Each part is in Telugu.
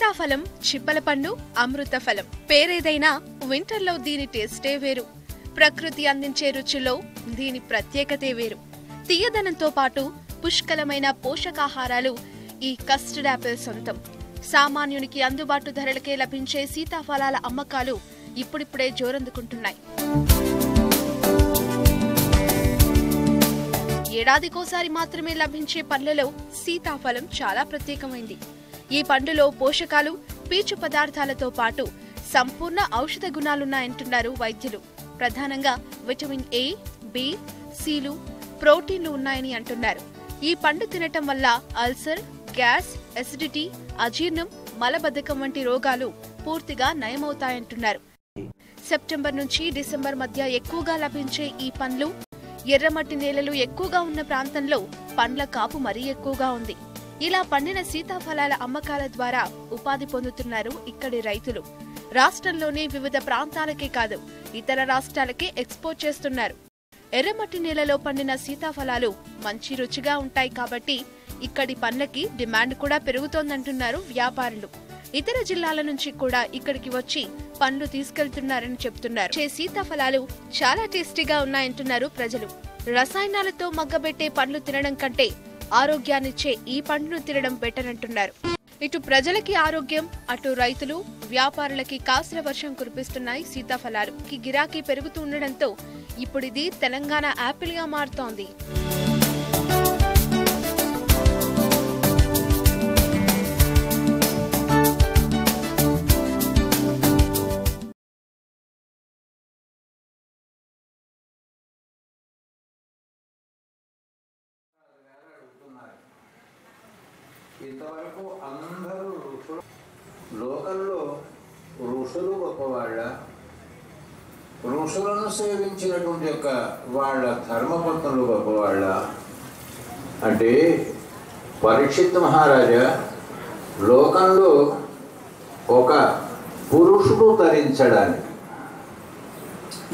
సీతాఫలం చిప్పల పండు అమృత ఫలం. పేరేదైనా వింటర్లో దీని టేస్టే వేరు. ప్రకృతి అందించే రుచిలో దీని ప్రత్యేకతే వేరు. తీయదనంతో పాటు పుష్కలమైన పోషకాహారాలు ఈ కస్టర్డ్ యాపిల్ సొంతం. సామాన్యునికి అందుబాటు ధరలకే లభించే సీతాఫలాల అమ్మకాలు ఇప్పుడిప్పుడే జోరందుకుంటున్నాయి. ఏడాదికోసారి మాత్రమే లభించే పండ్లలో సీతాఫలం చాలా ప్రత్యేకమైంది. ఈ పండులో పోషకాలు, పీచు పదార్థాలతో పాటు సంపూర్ణ ఔషధ గుణాలున్నాయంటున్నారు వైద్యులు. ప్రధానంగా విటమిన్ ఏ, బి, సిలు, ప్రోటీన్లు ఉన్నాయని అంటున్నారు. ఈ పండు తినటం వల్ల అల్సర్, గ్యాస్, ఎసిడిటీ, అజీర్ణం, మలబద్ధకం వంటి రోగాలు పూర్తిగా నయమవుతాయంటున్నారు. సెప్టెంబర్ నుంచి డిసెంబర్ మధ్య ఎక్కువగా లభించే ఈ పండ్లు ఎర్రమట్టి నేలలు ఎక్కువగా ఉన్న ప్రాంతంలో పండ్ల కాపు మరీ ఎక్కువగా ఉంది. ఇలా పండిన సీతాఫలాల అమ్మకాల ద్వారా ఉపాధి పొందుతున్నారు ఇక్కడి రైతులు. రాష్ట్రంలోని వివిధ ప్రాంతాలకే కాదు, ఇతర రాష్ట్రాలకే ఎక్స్పోర్ట్ చేస్తున్నారు. ఎర్రమట్టి నేలలో పండిన సీతాఫలాలు మంచి రుచిగా ఉంటాయి కాబట్టి ఇక్కడి పండ్లకి డిమాండ్ కూడా పెరుగుతోందంటున్నారు వ్యాపారులు. ఇతర జిల్లాల నుంచి కూడా ఇక్కడికి వచ్చి పండ్లు తీసుకెళ్తున్నారని చెప్తున్నారు. సీతాఫలాలు చాలా టేస్టీగా ఉన్నాయంటున్నారు ప్రజలు. రసాయనాలతో మగ్గబెట్టే పండ్లు తినడం కంటే ఆరోగ్యాన్నిచ్చే ఈ పండ్లను తినడం బెటర్ అంటున్నారు. ఇటు ప్రజలకి ఆరోగ్యం, అటు రైతులు, వ్యాపారులకి కాసుల వర్షం కురిపిస్తున్నాయి సీతాఫలాలు. గిరాకీ పెరుగుతూ ఉండడంతో ఇప్పుడిది తెలంగాణ యాపిల్ గా మారుతోంది. ఇంతవరకు అందరూ లోకల్లో ఋషులు గొప్పవాళ్ళ, ఋషులను సేవించినటువంటి యొక్క వాళ్ళ ధర్మపత్నులు గొప్పవాళ్ళ అంటే పరీక్షిత్ మహారాజా లోకంలో ఒక పురుషుడు ధరించడానికి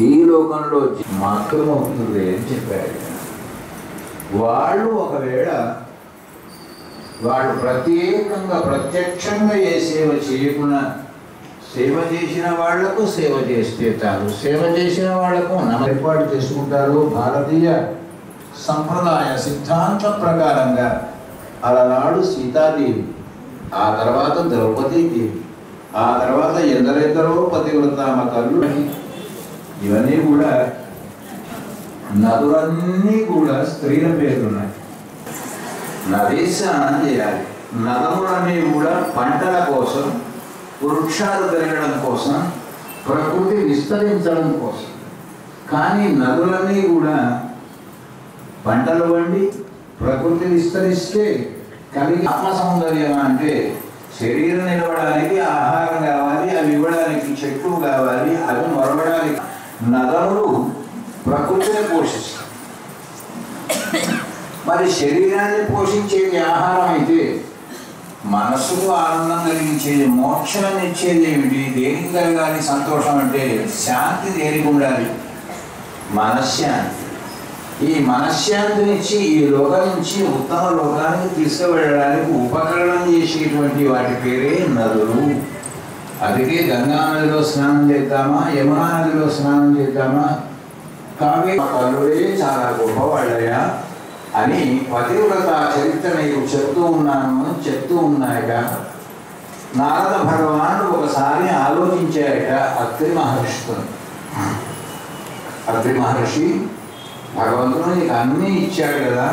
ఈ లోకంలో మాత్రమవుతుంది అని చెప్పారు. వాళ్ళు ఒకవేళ వాళ్ళు ప్రత్యేకంగా ప్రత్యక్షంగా ఏ సేవ చేయకుండా సేవ చేసిన వాళ్లకు సేవ చేస్తే చాలు, సేవ చేసిన వాళ్లకు ఏర్పాటు చేసుకుంటారు. భారతీయ సంప్రదాయ సిద్ధాంత ప్రకారంగా అలనాడు సీతాదేవి, ఆ తర్వాత ద్రౌపదీదేవి, ఆ తర్వాత ఎందరెందరో పతివ్రతామ తల్లు, ఇవన్నీ కూడా నదులన్నీ కూడా స్త్రీల పేర్లున్నాయి. నదీ స్నానం చేయాలి. నదములన్నీ కూడా పంటల కోసం, వృక్షాలు పెరగడం కోసం, ప్రకృతి విస్తరించడం కోసం. కానీ నదులన్నీ కూడా పంటలు వండి ప్రకృతి విస్తరిస్తే కలిగి ఆత్మ సౌందర్యం అంటే శరీరం నిలవడానికి ఆహారం కావాలి, అవి ఇవ్వడానికి చెట్లు కావాలి, అవి మొరవడానికి నదులు ప్రకృతిని పోషిస్తాయి. మరి శరీరాన్ని పోషించేది ఆహారం అయితే మనసుకు ఆనందం కలిగించేది, మోక్షాన్ని ఇచ్చేది ఏమిటి? దేనికి కలగాలి సంతోషం అంటే? శాంతి దేనికి ఉండాలి? మనశ్శాంతి. ఈ మనశ్శాంతినిచ్చి ఈ లోకం నుంచి ఉత్తమ లోకానికి తీసుకువెళ్ళడానికి ఉపకరణం చేసేటువంటి వాటి పేరే నదులు. అందుకే గంగా నదిలో స్నానం చేద్దామా, యమునా నదిలో స్నానం చేద్దామా, కావేరీ తల్లుడే చాలా గొప్పవాళ్ళయ్యా అని పతివ్రత చరిత్ర నీకు చెప్తూ ఉన్నాయట. నారద భగవానుడు ఒకసారి ఆలోచించాయట అత్రి మహర్షితో. అత్రి మహర్షి, భగవంతుడు నీకు అన్నీ ఇచ్చాడు కదా,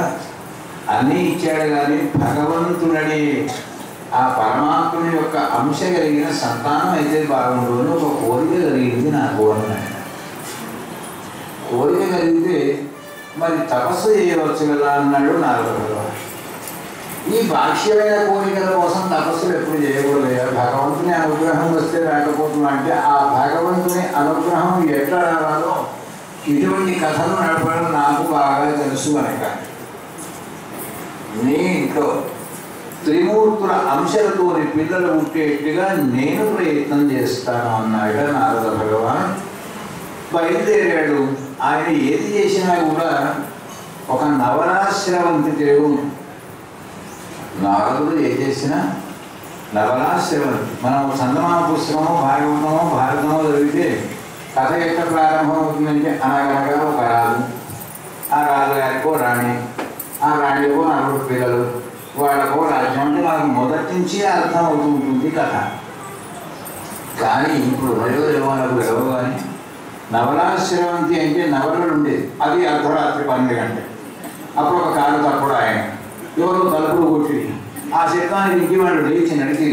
అన్నీ ఇచ్చాడు కానీ భగవంతుడని ఆ పరమాత్ముని యొక్క అంశ కలిగిన సంతానం అయితే బాగుంటుంది, ఒక కోరిక కలిగింది నాకు అన్నాడు. కోరిక కలిగితే మరి తపస్సు చేయవచ్చు కదా అన్నాడు నారద భగవాన్. ఈ బాహ్యమైన కోరికల కోసం తపస్సులు ఎప్పుడు చేయకూడదు. భగవంతుని అనుగ్రహం వస్తే రాకపోతున్నా అంటే ఆ భగవంతుని అనుగ్రహం ఎట్లా రావాలో ఇటువంటి కథలు నడపడం నాకు బాగా తెలుసు అనక. నీ ఇంట్లో త్రిమూర్తుల అంశాలతోని పిల్లలు పుట్టేట్టుగా నేను ప్రయత్నం చేస్తాను అన్నాడు నారద భగవాన్. బయలుదేరాడు. ఆయన ఏది చేసినా కూడా ఒక నవరాశ్రవంతి దేవుడు. నారదుడు ఏది చేసినా నవలా శ్రవంతి. మనం చందమామ పుస్తకమో భాగవతమో భారతమో చదివితే కథ ఎట్లా ప్రారంభం అవుతుందంటే అనగనగా ఒక రాజు, ఆ రాజుగారికో రాణి, ఆ రాణికో నలుగురు పిల్లలు, వాళ్ళకో రాజ్యం. అంటే మనకు మొదటి నుంచి అర్థం అవుతుంటుంది కథ. కానీ ఇప్పుడు మనకు గెలవు. కానీ నవలా శ్రవంతి అంటే నవలలు ఉండేది, అది అర్ధరాత్రి 12 గంటలు. అప్పుడు ఒక కాలు తప్పుడు ఆయన ఎవరు తలుపులు కొట్టి ఆ శబ్దానికి ఇంటి వాళ్ళు లేచి నడిచి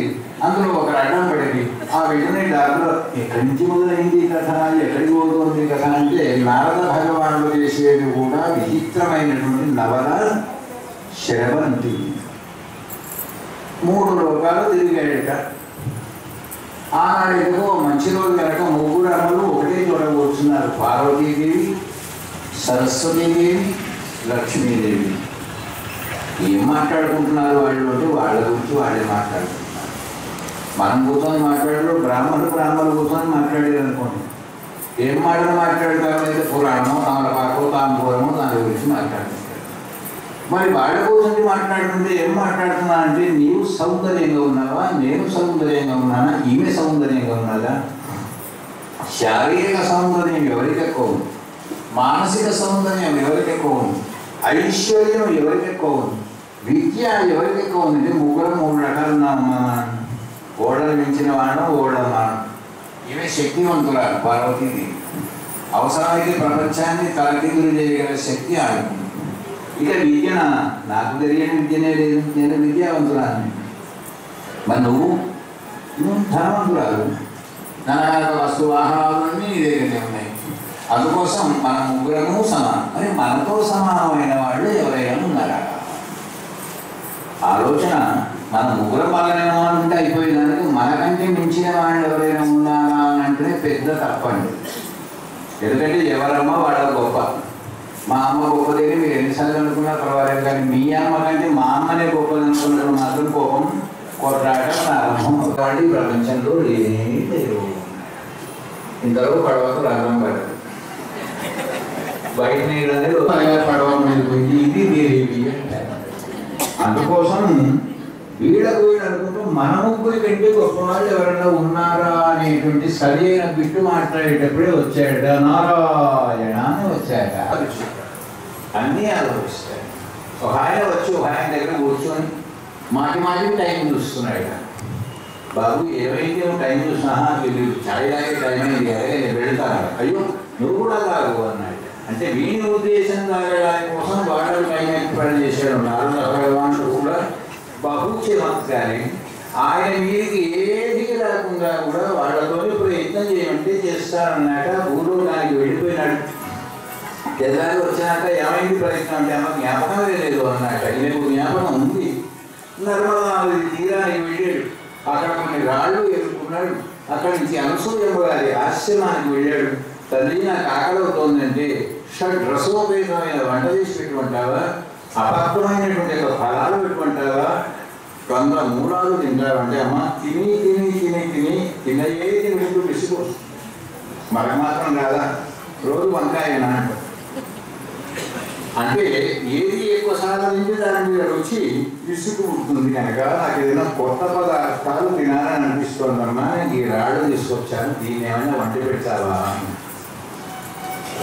అందులో ఒక అడ్డం పడేది. ఆ వెంటనే దారిలో ఎక్కడి నుంచి మొదలైంది కథ, ఎక్కడికి పోతుంది కథ అంటే నారద భగవానుడు చేసేది కూడా విచిత్రమైనటువంటి నవల శ్రవంతి. 3 లోకాలు తిరిగాడట. ఆనాడేదో మంచి రోజు కనుక 3 అమ్మలు ఒకటే చోట కూర్చున్నారు. పార్వతీదేవి, సరస్వతీదేవి, లక్ష్మీదేవి. ఏం మాట్లాడుకుంటున్నారు వాళ్ళు అంటే వాళ్ళ గురించి వాళ్ళే మాట్లాడుకుంటున్నారు. మనం కూర్చొని మాట్లాడారు, బ్రాహ్మణులు కూర్చొని మాట్లాడారు అనుకోండి. ఏం మాటలు మాట్లాడతారు అయితే పురాణమో తమలపాకో తాంబూలమో దాని గురించి మాట్లాడుతుంటారు. మరి వాళ్ళ గురించి మాట్లాడుతుంటే ఏం మాట్లాడుతున్నా అంటే నీవు సౌందర్యంగా ఉన్నావా, నేను సౌందర్యంగా ఉన్నానా, ఈమె సౌందర్యంగా ఉన్నదా, శారీరక సౌందర్యం ఎవరికి ఎక్కువ ఉంది, మానసిక సౌందర్యం ఎవరికి ఎక్కువ ఉంది, ఐశ్వర్యం ఎవరికి ఎక్కువ ఉంది, విద్య ఎవరికి ఎక్కువ ఉంది. 3 రకాలు ఉన్నామా. ఓడలు మించిన వాడు ఓడమాను. ఈమె శక్తివంతురాలు పార్వతీదేవి. అవసరమైతే ప్రపంచాన్ని తలకిందులు చేయగల శక్తి ఆడుతుంది. ఇక విద్య నాకు తెలియని విద్యనే లేదు, నేను విద్యావంతురాలని. మరి నువ్వు ధనవంతురాలు. నానా వస్తు వాహనాలన్నీ నీ దగ్గరనే ఉన్నాయి. అందుకోసం మన 3 సమానం. మరి మనతో సమానమైన వాళ్ళు ఎవరైనా ఉన్నారా? ఆలోచన మన 3 బాగానే అనుకుంటే అయిపోయేదానికి మనకంటే మించిన వాళ్ళు ఎవరైనా ఉన్నారా అని అంటే పెద్ద తప్పండి. ఎందుకంటే ఎవరమ్మ వాళ్ళ గొప్ప. మా అమ్మ గొప్పదేని మీరు ఎన్నిసార్లు అనుకున్నా పర్వాలేదు, కానీ మీ అమ్మ కంటే మా అమ్మనే గొప్పది అనుకున్నప్పుడు మాత్రం కోపం కొట్లాట ప్రారంభం. కాబట్టి ప్రపంచంలో ఏమీ లేవు. ఇంతలో పడవకు రాగం పడదు, బయట నీళ్ళనే పడవ మీద పోయింది. ఇది దేవి. అందుకోసం వీళ్ళకు అనుకుంటూ మన 3 కంటే గొప్ప వాళ్ళు ఎవరైనా ఉన్నారా అనేటువంటి సరైన బిట్టు మాట్లాడేటప్పుడే వచ్చాడ నారాయణ అని వచ్చాక అన్నీ ఆలోచిస్తాయి. ఒక ఆయన వచ్చి ఒక ఆయన దగ్గర కూర్చొని మాటి టైం చూస్తున్నాడు. బాబు ఏమైతే టైం చూసినా తెలియదు, చాయ్ తాగే టైం అయింది కదా, నేను వెళ్తాను. అయ్యో నువ్వు కూడా తాగు అన్నాడు. అంటే వీని ఉద్దేశం తాగడానికి కోసం వాటర్ టైం ఏర్పాటు చేశాడు. నారద భగవానుడు కూడా బహు చమత్కారి. ఆయన వీరికి ఏది రాకుండా కూడా వాళ్ళతో ప్రయత్నం చేయమంటే చేస్తారన్నాక భూలోకానికి వెళ్ళిపోయినాడు. తెల్లారి వచ్చినాక ఏమైంది ప్రయత్నం అంటే అమ్మ జ్ఞాపకం లేదు అన్నాక. ఈయనకు జ్ఞాపకం ఉంది. నర్మదా నది తీరానికి వెళ్ళాడు. అక్కడ కొన్ని రాళ్ళు ఎదుర్కొన్నాడు. అక్కడి నుంచి అనసూయమ్మ గారి ఆశ్రమానికి వెళ్ళాడు. తల్లి నాకు ఆకలి అవుతోందంటే షడ్రసోపేతమైన వంట చేసి పెట్టుకుంటావా, అపక్వమైనటువంటి ఫలాలు పెట్టుకుంటావా, 100 మూలాలు తింటావంటే అమ్మ తిని తినయే తింటూ విసుగు. మనకు మాత్రం రాదా, రోజు వంకాయనా అంటే ఏది ఎక్కువ సాధించి దాని మీద రుచి విసుగు ఉంటుంది. కనుక నాకు ఏదైనా కొత్త పదార్థాలు తినాలని అనిపిస్తుందమ్మా, నేను ఈ రాళ్ళు తీసుకొచ్చాను, దీన్ని ఏమైనా వంట పెడతావా.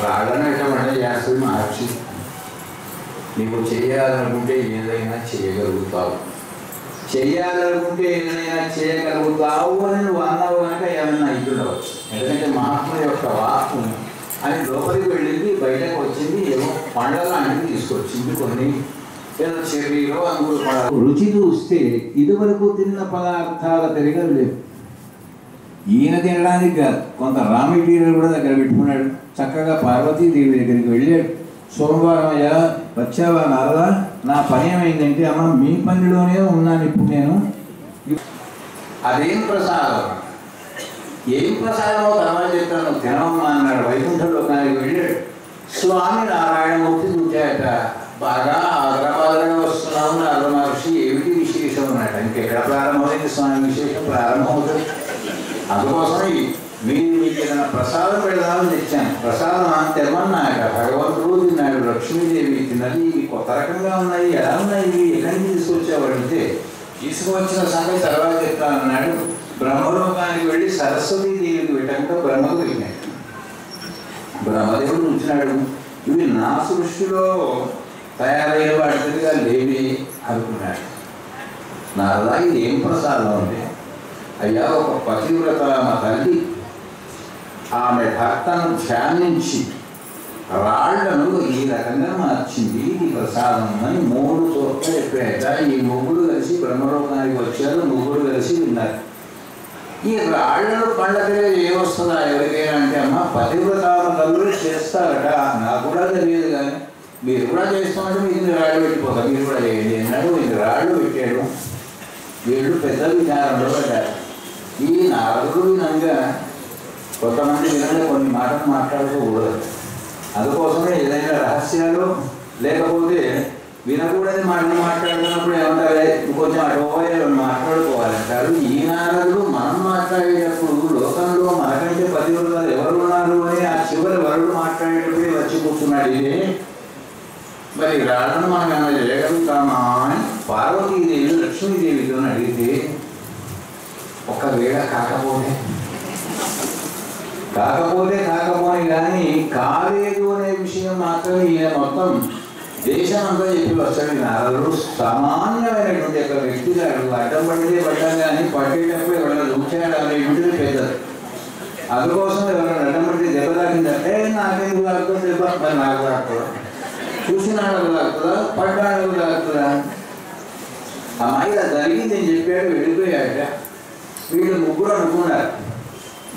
రాళ్ళని ఎట్టమంటే చేస్తుంది మార్చి. నీవు చేయాలనుకుంటే ఏదైనా చేయగలుగుతావు, చేయాలనుకుంటే ఏదైనా చేయగలుగుతావు అని నువ్వు అన్నావు కనుక ఏమైనా ఇవ్వవచ్చు. ఎందుకంటే మహాత్మ యొక్క వాక్కు అని లోపలికి వెళ్ళింది, బయటకు వచ్చింది, ఏమో పండ్ల లాంటివి తీసుకొచ్చింది. కొన్ని ఏదో చెర్రీలో అంగులు రుచి చూస్తే ఇదివరకు తిన్న పదార్థాల తిరగలు లేవు. ఈయన తినడానికి కాదు, కొంత రా మెటీరియల్ కూడా దగ్గర పెట్టుకున్నాడు. చక్కగా పార్వతీదేవి దగ్గరికి వెళ్ళాడు. సోమవారం అయ్యా వచ్చావా నారదా, నా పని ఏమైందంటే అమ్మ మీ పనిలోనే ఉన్నాను ఇప్పుడు నేను. అదేం ప్రసాదం, ఏం ప్రసాదమో తర్వాత చెప్తాను, తినమ్మా అన్నాడు. వైకుంఠలోకానికి వెళ్ళాడు. స్వామి నారాయణమూర్తి చూచాట. బాగా ఆగ్రబాదగా వస్తున్నావు నారద మహర్షి, ఏమిటి విశేషం అన్నాడు. ఇంకెక్కడ ప్రారంభమైంది స్వామి విశేషం, ప్రారంభమవుతుంది. అందుకోసం మీకు ఏదైనా ప్రసాదం పెడదామని తెచ్చాను. ప్రసాదం తెమ్మన్నాక భగవంతుడు తిన్నాడు, లక్ష్మీదేవి తిన్నది. ఇవి కొత్త రకంగా ఉన్నాయి, ఎలా ఉన్నాయి, ఇవి ఎక్కడి నుంచి తీసుకొచ్చావు అంటే తీసుకువచ్చిన సంగతి తర్వాత చెప్తానన్నాడు. బ్రహ్మలోకానికి వెళ్ళి సరస్వతీదేవికి పెట్టకుండా బ్రహ్మకు వెళ్ళాడు. బ్రహ్మదేవుడు చూసినాడు, ఇవి నా సృష్టిలో తయారైన వాటిగా లేవి అనుకున్నాడు. నారదా ఇది ఏం ప్రసాదం అంటే, అయ్యా ఒక పతివ్రత మా తల్లి ఆమె భర్తను ధ్యానించి రాళ్లను ఈ రకంగా మార్చింది ఈ ప్రసాదం అని 3 చోట్ల చెప్పాక ఈ ముగ్గురు కలిసి బ్రహ్మలోకానికి వచ్చారు. ముగ్గురు కలిసి విన్నారు. ఈ రాళ్లను పండగ ఏమొస్తుందా ఎవరికైనా అంటే, అమ్మ పతివ్రతాలు చేస్తారట, నాకు కూడా తెలియదు కానీ మీరు కూడా చేస్తామంటే మీకు రాళ్ళు పెట్టిపోతారు, మీరు కూడా చేయండి అన్నాడు. ఇది రాళ్ళు పెట్టాడు. వీళ్ళు పెద్ద విచారంలో పడ్డారు. ఈ నారదుడు వినంగా కొంతమంది వినంగా కొన్ని మాటలు మాట్లాడుకోకూడదు. అందుకోసమే ఏదైనా రహస్యాలు లేకపోతే వినకూడని మాటలు మాట్లాడుతున్నప్పుడు ఏమంటారు, కొంచెం అటుపోయే మాట్లాడుకోవాలంటారు. ఈ నారదుడు మనం మాట్లాడేటప్పుడు లోకంలో మనకంటే పతివ్రతలు ఎవరు ఉన్నారు అని ఆ చివరి వరుడు మాట్లాడేటప్పుడే వచ్చి కూర్చున్నాడు. ఇదే మరి రాళ్ళను మనం ఏమైనా చేయగలుగుతామా అని పార్వతీదేవి లక్ష్మీదేవితో అడిగితే, ఒకవేళ కాకపోతే కానీ కాలేదు అనే విషయం మాత్రం ఈయన మొత్తం దేశం అంతా చెప్పి వస్తాడు. నారదుడు సామాన్యమైనటువంటి ఒక వ్యక్తి కాదు. అడ్డం పడితే పడ్డా కానీ పట్టేటప్పుడు ఎవరైనా చూచాడు అనేటువంటిది పెద్దది. అందుకోసం ఎవరైనా అడ్డం పడితే దెబ్బ తాకిందంటే నాకెందుకు తాకుతుంది దెబ్బ, మరి నాకు తాకుతుందా, చూసినాడు తాకుతుందా, పడ్డాడు తాకుతుందా? అమ్మాయి ఇలా జరిగింది అని చెప్పాడు, వెళ్ళిపోయాక వీళ్ళు ముగ్గురు అనుకున్నారు,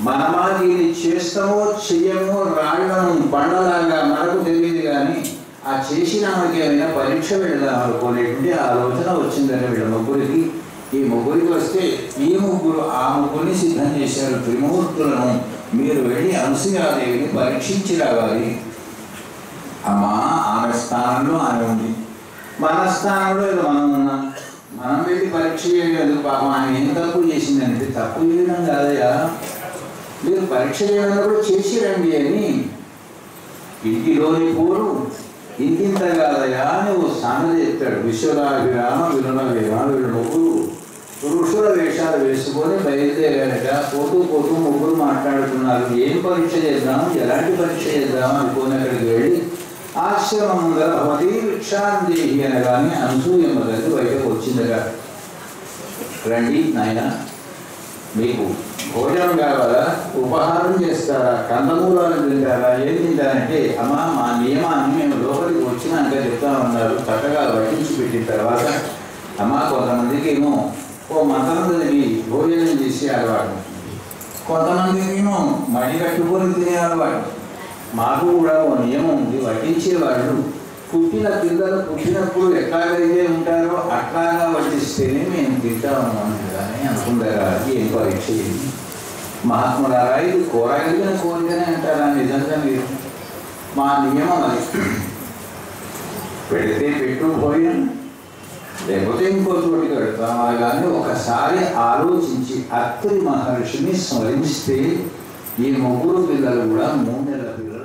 మనమా దీన్ని చేస్తామో చెయ్యమో రాళ్ళను బండలాగా మనకు తెలియదు కానీ ఆ చేసిన మనకి ఏమైనా పరీక్ష పెడదాం అనుకోలేటువంటి ఆలోచన వచ్చిందని వీళ్ళ ముగ్గురికి. ఈ ముగ్గురికి వస్తే ఈ ముగ్గురు ఆ ముగ్గురిని సిద్ధం చేశారు. త్రిమూర్తులను మీరు వెళ్ళి అనసూయాదేవిని పరీక్షించి రావాలి. అమ్మా ఆమె స్థానంలో ఆమె ఉంది, మన స్థానంలో ఏదో మనం ఉన్నాం. మనం వెళ్ళి పరీక్ష చేయలేదు. పాపం ఆమె ఏం తప్పు చేసిందంటే, తప్పు చేయడం కాదయా, మీరు పరీక్ష చేయడం చేసి రండి అని ఇంటిలోని పూలు ఇంటింత కాదయా నువ్వు సంగతి చెప్తాడు. విశ్వరాభిరామ విరుణవేమ వీళ్ళు ముగ్గురు పురుషుల వేషాలు వేసుకొని బయలుదేరారట. పోతూ ముగ్గురు మాట్లాడుతున్నారు, ఏం పరీక్ష చేద్దాం, ఎలాంటి పరీక్ష చేద్దాం అనుకోని అక్కడికి వెళ్ళి ఆశ్రమం ముందర హరి భిక్షాందేహి అనగానే అనసూయమ్మ గారి బయటకు వచ్చిందట. రండి నాయన, మీకు భోజనం కావాలా, ఉపహారం చేస్తారా, కందమూలాలు తింటారా, ఏం తింటారంటే, అమ్మా మా నియమాన్ని మేము లోపలికి వచ్చినాక చెప్తామన్నారు. చక్కగా వడ్డించి పెట్టిన తర్వాత అమ్మా కొంతమందికి ఏమో ఓ మంత్రం చదివి భోజనం చేసే అలవాటు, కొంతమందికి ఏమో మడి కట్టుకొని తినే అలవాటు. మాకు కూడా ఓ నియమం ఉంది, వడ్డించేవాళ్ళు పుట్టిన పిల్లలు పుట్టినప్పుడు ఎట్లాగైతే ఉంటారో అట్లాగా వడ్డిస్తేనే మేము తింటాము అని అనుకుంటారా. ఏం పరీక్ష ఏంటి మహాత్ములారా, ఇది కోరగలిగిన కోరికనే అంటారా? నిజంగా మీరు మా నియమం అది. పెడితే పెట్టు భోజనం, లేకపోతే ఇంకో చోటికి పెడతాం. అలాగానే ఒకసారి ఆలోచించి అత్రి మహర్షిని స్మరిస్తే ఈ ముగ్గురు పిల్లలు కూడా 3 నెలల పిల్లలు